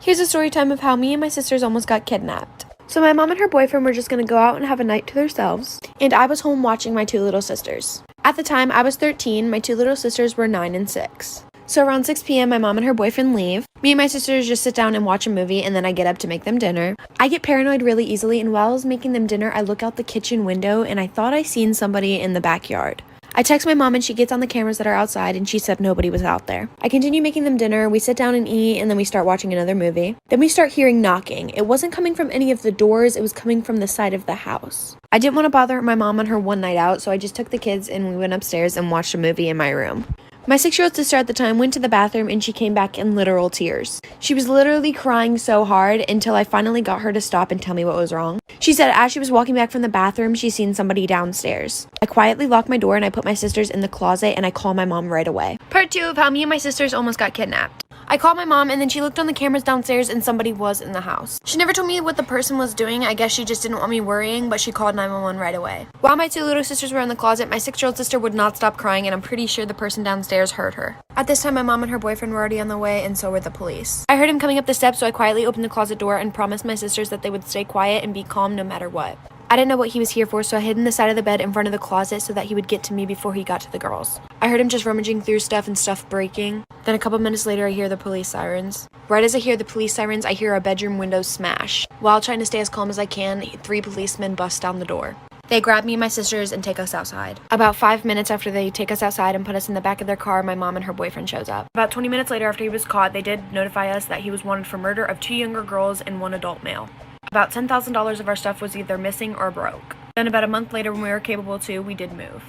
Here's a story time of how me and my sisters almost got kidnapped. So my mom and her boyfriend were just gonna go out and have a night to themselves, and I was home watching my two little sisters. At the time, I was 13, my two little sisters were 9 and 6. So around 6 p.m., my mom and her boyfriend leave. Me and my sisters just sit down and watch a movie, and then I get up to make them dinner. I get paranoid really easily, and while I was making them dinner, I look out the kitchen window, and I thought I seen somebody in the backyard. I text my mom and she gets on the cameras that are outside and she said nobody was out there. I continue making them dinner, we sit down and eat, and then we start watching another movie. Then we start hearing knocking. It wasn't coming from any of the doors, it was coming from the side of the house. I didn't want to bother my mom on her one night out, so I just took the kids and we went upstairs and watched a movie in my room. My 6-year-old sister at the time went to the bathroom and she came back in literal tears. She was literally crying so hard until I finally got her to stop and tell me what was wrong. She said as she was walking back from the bathroom, she seen somebody downstairs. I quietly locked my door and I put my sisters in the closet and I called my mom right away. Part 2 of how me and my sisters almost got kidnapped. I called my mom and then she looked on the cameras downstairs and somebody was in the house. She never told me what the person was doing. I guess she just didn't want me worrying, but she called 911 right away. While my two little sisters were in the closet, my 6-year-old sister would not stop crying and I'm pretty sure the person downstairs heard her. At this time, my mom and her boyfriend were already on the way and so were the police. I heard him coming up the steps, so I quietly opened the closet door and promised my sisters that they would stay quiet and be calm no matter what. I didn't know what he was here for, so I hid in the side of the bed in front of the closet so that he would get to me before he got to the girls. I heard him just rummaging through stuff and stuff breaking. Then a couple minutes later, I hear the police sirens. Right as I hear the police sirens, I hear our bedroom windows smash. While trying to stay as calm as I can, 3 policemen bust down the door. They grab me and my sisters and take us outside. About 5 minutes after they take us outside and put us in the back of their car, my mom and her boyfriend shows up. About 20 minutes later after he was caught, they did notify us that he was wanted for murder of 2 younger girls and 1 adult male. About $10,000 of our stuff was either missing or broke. Then about a month later when we were capable to, we did move.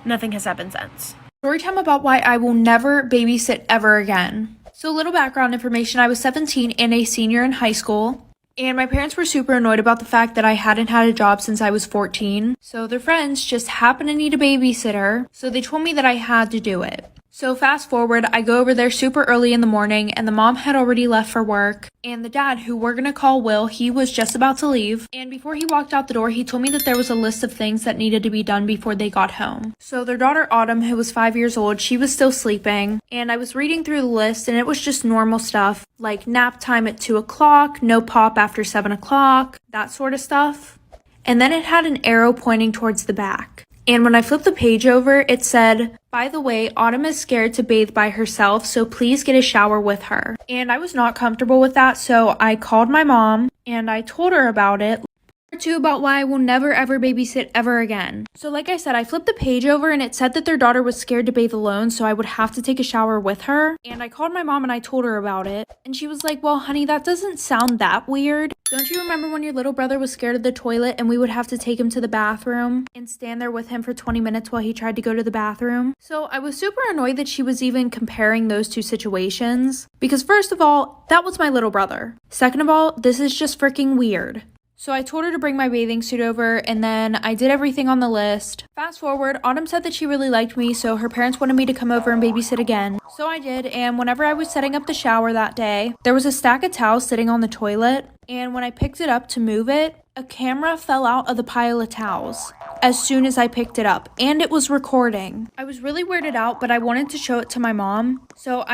Nothing has happened since. Story time about why I will never babysit ever again. So a little background information, I was 17 and a senior in high school. And my parents were super annoyed about the fact that I hadn't had a job since I was 14. So their friends just happened to need a babysitter. So they told me that I had to do it. So fast forward, I go over there super early in the morning and the mom had already left for work. And the dad, who we're gonna call Will, he was just about to leave. And before he walked out the door, he told me that there was a list of things that needed to be done before they got home. So their daughter Autumn, who was 5 years old, she was still sleeping. And I was reading through the list and it was just normal stuff like nap time at 2 o'clock, no pop after 7 o'clock, that sort of stuff. And then it had an arrow pointing towards the back. And when I flipped the page over, it said, by the way, Autumn is scared to bathe by herself, so please get a shower with her. And I was not comfortable with that, so I called my mom and I told her about it. Part 2 about why I will never ever babysit ever again. So like I said, I flipped the page over and it said that their daughter was scared to bathe alone, so I would have to take a shower with her. And I called my mom and I told her about it. And she was like, well, honey, that doesn't sound that weird. Don't you remember when your little brother was scared of the toilet and we would have to take him to the bathroom and stand there with him for 20 minutes while he tried to go to the bathroom? So I was super annoyed that she was even comparing those two situations. Because first of all, that was my little brother. Second of all, this is just freaking weird. So I told her to bring my bathing suit over and then I did everything on the list. Fast forward, Autumn said that she really liked me, so her parents wanted me to come over and babysit again. So I did, and whenever I was setting up the shower that day, there was a stack of towels sitting on the toilet, and when I picked it up to move it, a camera fell out of the pile of towels as soon as I picked it up, and it was recording. I was really weirded out, but I wanted to show it to my mom, so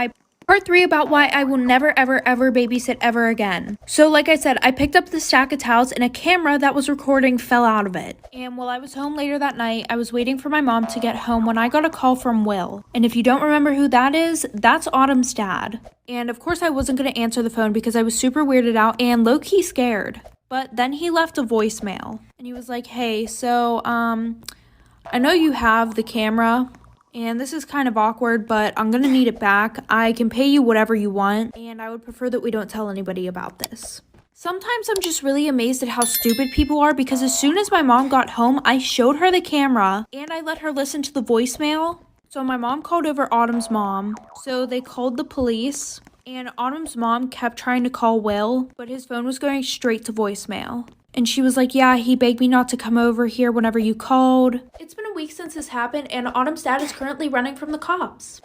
Part 3 about why I will never ever ever babysit ever again. So like I said, I picked up the stack of towels and a camera that was recording fell out of it. And while I was home later that night, I was waiting for my mom to get home when I got a call from Will. And if you don't remember who that is, that's Autumn's dad. And of course I wasn't going to answer the phone because I was super weirded out and low-key scared. But then he left a voicemail. And he was like, hey, so I know you have the camera. And this is kind of awkward, but I'm gonna need it back. I can pay you whatever you want, and I would prefer that we don't tell anybody about this. Sometimes I'm just really amazed at how stupid people are because as soon as my mom got home, I showed her the camera and I let her listen to the voicemail. So my mom called over Autumn's mom. So they called the police and Autumn's mom kept trying to call Will, but his phone was going straight to voicemail. And she was like, yeah, he begged me not to come over here whenever you called. It's been a week since this happened and Autumn's dad is currently running from the cops.